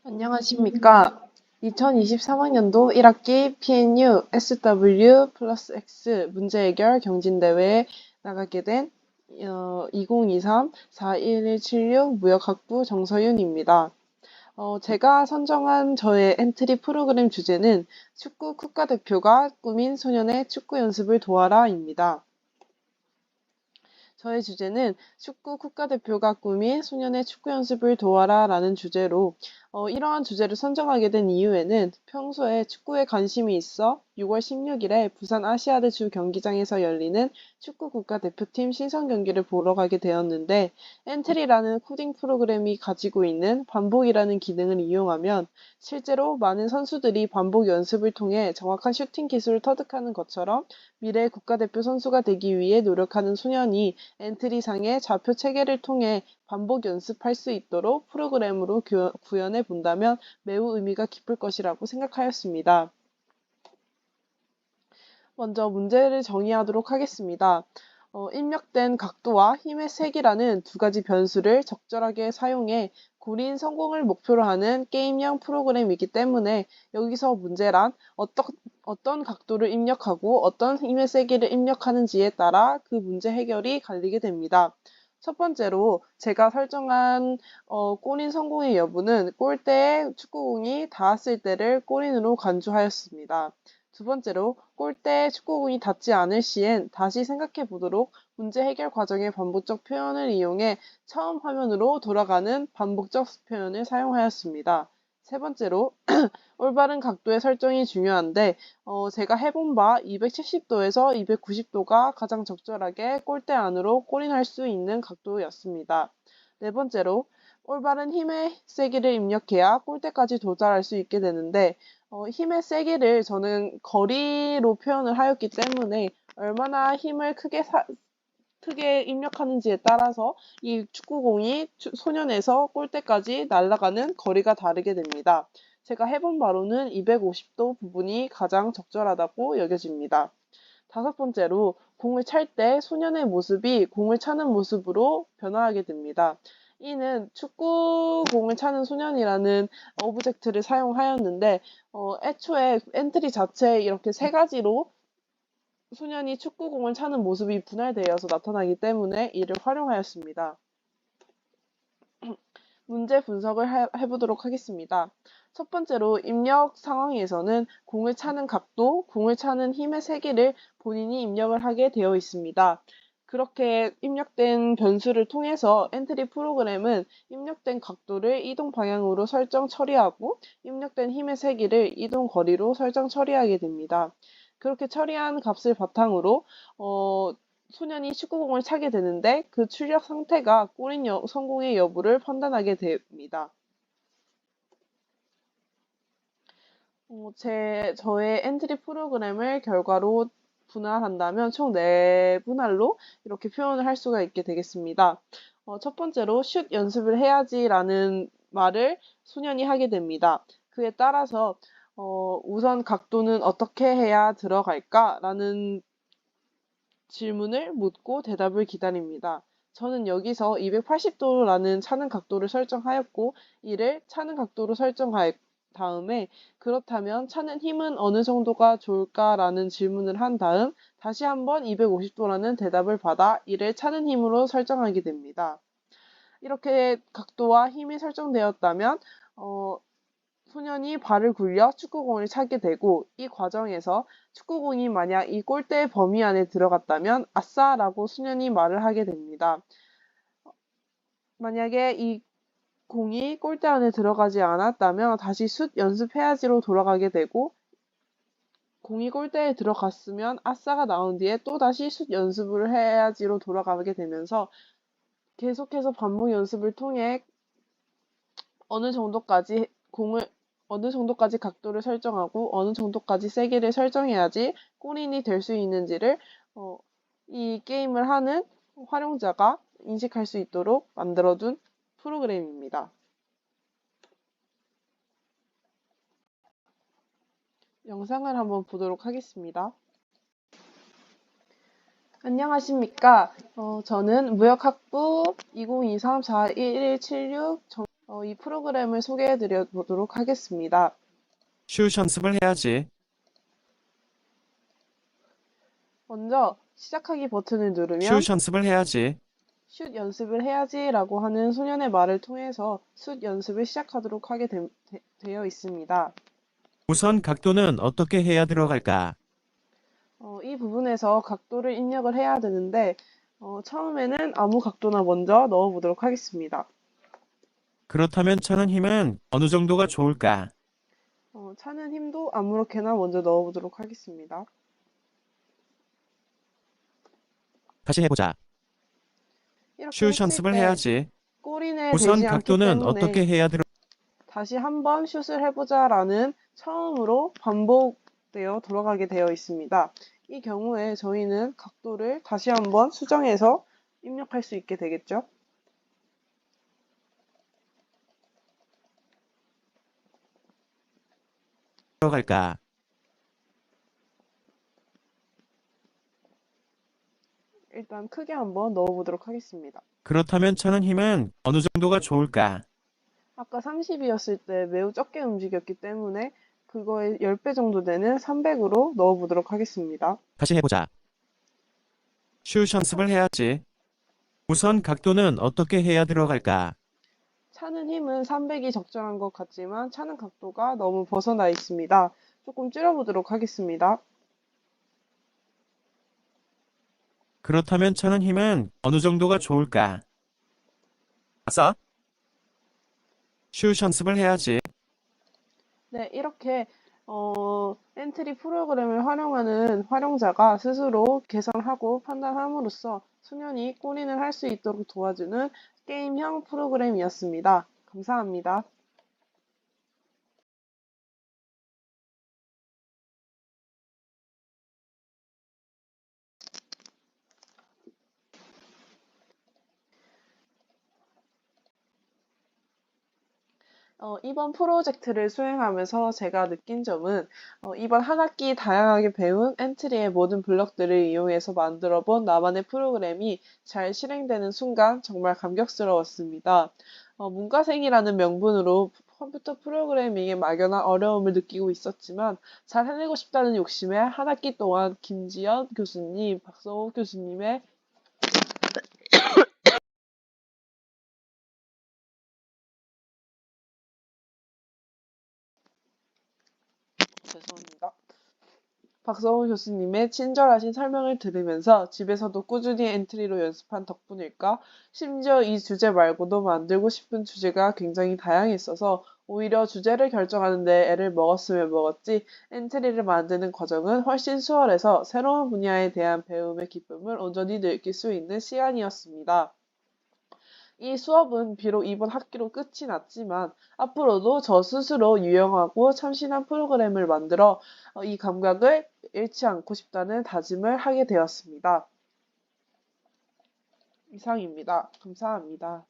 안녕하십니까. 2023학년도 1학기 PNU SW+X 문제 해결 경진대회에 나가게 된 2023-41176 무역학부 정서윤입니다. 제가 선정한 저의 엔트리 프로그램 주제는 축구 국가대표가 꾸민 소년의 축구 연습을 도와라입니다. 저의 주제는 축구 국가대표가 꾸민 소년의 축구 연습을 도와라 라는 주제로 이러한 주제를 선정하게 된 이유에는 평소에 축구에 관심이 있어 6월 16일에 부산 아시아드 주 경기장에서 열리는 축구 국가대표팀 신선 경기를 보러 가게 되었는데 엔트리라는 코딩 프로그램이 가지고 있는 반복이라는 기능을 이용하면 실제로 많은 선수들이 반복 연습을 통해 정확한 슈팅 기술을 터득하는 것처럼 미래의 국가대표 선수가 되기 위해 노력하는 소년이 엔트리상의 좌표 체계를 통해 반복 연습할 수 있도록 프로그램으로 구현해 본다면 매우 의미가 깊을 것이라고 생각하였습니다. 먼저 문제를 정의하도록 하겠습니다. 입력된 각도와 힘의 색이라는 두 가지 변수를 적절하게 사용해 고린 성공을 목표로 하는 게임형 프로그램이기 때문에 여기서 문제란 어떤 각도를 입력하고 어떤 힘의 세기를 입력하는지에 따라 그 문제 해결이 갈리게 됩니다. 첫 번째로 제가 설정한 골인 성공의 여부는 골대에 축구공이 닿았을 때를 골인으로 간주하였습니다. 두 번째로 골대에 축구공이 닿지 않을 시엔 다시 생각해 보도록 문제 해결 과정의 반복적 표현을 이용해 처음 화면으로 돌아가는 반복적 표현을 사용하였습니다. 세 번째로 올바른 각도의 설정이 중요한데 제가 해본 바 270도에서 290도가 가장 적절하게 골대 안으로 골인할 수 있는 각도였습니다. 네 번째로 올바른 힘의 세기를 입력해야 골대까지 도달할 수 있게 되는데 힘의 세기를 저는 거리로 표현을 하였기 때문에 얼마나 힘을 크게 입력하는지에 따라서 이 축구공이 소년에서 골대까지 날아가는 거리가 다르게 됩니다. 제가 해본 바로는 250도 부분이 가장 적절하다고 여겨집니다. 다섯 번째로 공을 찰 때 소년의 모습이 공을 차는 모습으로 변화하게 됩니다. 이는 축구공을 차는 소년이라는 오브젝트를 사용하였는데 애초에 엔트리 자체에 이렇게 세 가지로 소년이 축구공을 차는 모습이 분할되어서 나타나기 때문에 이를 활용하였습니다. 문제 분석을 해보도록 하겠습니다. 첫 번째로 입력 상황에서는 공을 차는 각도, 공을 차는 힘의 세기를 본인이 입력을 하게 되어 있습니다. 그렇게 입력된 변수를 통해서 엔트리 프로그램은 입력된 각도를 이동 방향으로 설정 처리하고 입력된 힘의 세기를 이동 거리로 설정 처리하게 됩니다. 그렇게 처리한 값을 바탕으로 소년이 축구공을 차게 되는데 그 출력 상태가 골인 성공의 여부를 판단하게 됩니다. 저의 엔트리 프로그램을 결과로 분할한다면 총 4분할로 이렇게 표현을 할 수가 있게 되겠습니다. 첫 번째로 슛 연습을 해야지라는 말을 소년이 하게 됩니다. 그에 따라서 우선 각도는 어떻게 해야 들어갈까라는 질문을 묻고 대답을 기다립니다. 저는 여기서 280도라는 차는 각도를 설정하였고 이를 차는 각도로 설정할 다음에 그렇다면 차는 힘은 어느 정도가 좋을까라는 질문을 한 다음 다시 한번 250도라는 대답을 받아 이를 차는 힘으로 설정하게 됩니다. 이렇게 각도와 힘이 설정되었다면 소년이 발을 굴려 축구공을 차게 되고 이 과정에서 축구공이 만약 이 골대의 범위 안에 들어갔다면 아싸라고 소년이 말을 하게 됩니다. 만약에 이 공이 골대 안에 들어가지 않았다면 다시 슛 연습해야지로 돌아가게 되고 공이 골대에 들어갔으면 아싸가 나온 뒤에 또다시 슛 연습을 해야지로 돌아가게 되면서 계속해서 반복 연습을 통해 어느 정도까지 각도를 설정하고 어느 정도까지 세기를 설정해야지 골인이 될 수 있는지를 이 게임을 하는 활용자가 인식할 수 있도록 만들어둔 프로그램입니다. 영상을 한번 보도록 하겠습니다. 안녕하십니까. 저는 무역학부 2023-41176 이 프로그램을 소개해 드려 보도록 하겠습니다. 슛 연습을 해야지. 먼저 시작하기 버튼을 누르면 슛 연습을 해야지. 슛 연습을 해야지 라고 하는 소년의 말을 통해서 슛 연습을 시작하도록 하게 되어 있습니다. 우선 각도는 어떻게 해야 들어갈까? 이 부분에서 각도를 입력을 해야 되는데 처음에는 아무 각도나 먼저 넣어 보도록 하겠습니다. 그렇다면 차는 힘은 어느 정도가 좋을까? 차는 힘도 아무렇게나 먼저 넣어 보도록 하겠습니다. 다시 해보자. 이렇게 슛 했을 연습을 때 해야지. 꼬리내 우선 되지 않기 각도는 때문에 어떻게 해야 다시 한번 슛을 해보자라는 처음으로 반복되어 돌아가게 되어 있습니다. 이 경우에 저희는 각도를 다시 한번 수정해서 입력할 수 있게 되겠죠. 들어갈까? 일단 크게 한번 넣어보도록 하겠습니다. 그렇다면 차는 힘은 어느 정도가 좋을까? 아까 30이었을 때 매우 적게 움직였기 때문에 그거의 10배 정도 되는 300으로 넣어보도록 하겠습니다. 다시 해보자. 슛 연습을 해야지. 우선 각도는 어떻게 해야 들어갈까? 차는 힘은 300이 적절한 것 같지만 차는 각도가 너무 벗어나 있습니다. 조금 줄여보도록 하겠습니다. 그렇다면 차는 힘은 어느 정도가 좋을까? 아싸? 슛 연습을 해야지. 네, 이렇게 엔트리 프로그램을 활용하는 활용자가 스스로 개선하고 판단함으로써 소년이 골인을 할 수 있도록 도와주는 게임형 프로그램이었습니다. 감사합니다. 이번 프로젝트를 수행하면서 제가 느낀 점은 이번 한 학기 다양하게 배운 엔트리의 모든 블럭들을 이용해서 만들어 본 나만의 프로그램이 잘 실행되는 순간 정말 감격스러웠습니다. 문과생이라는 명분으로 컴퓨터 프로그래밍에 막연한 어려움을 느끼고 있었지만 잘 해내고 싶다는 욕심에 한 학기 동안 김지연 교수님, 박성호 교수님의 죄송합니다. 박성훈 교수님의 친절하신 설명을 들으면서 집에서도 꾸준히 엔트리로 연습한 덕분일까? 심지어 이 주제 말고도 만들고 싶은 주제가 굉장히 다양했어서 오히려 주제를 결정하는 데 애를 먹었으면 먹었지 엔트리를 만드는 과정은 훨씬 수월해서 새로운 분야에 대한 배움의 기쁨을 온전히 느낄 수 있는 시간이었습니다. 이 수업은 비록 이번 학기로 끝이 났지만 앞으로도 저 스스로 유용하고 참신한 프로그램을 만들어 이 감각을 잃지 않고 싶다는 다짐을 하게 되었습니다. 이상입니다. 감사합니다.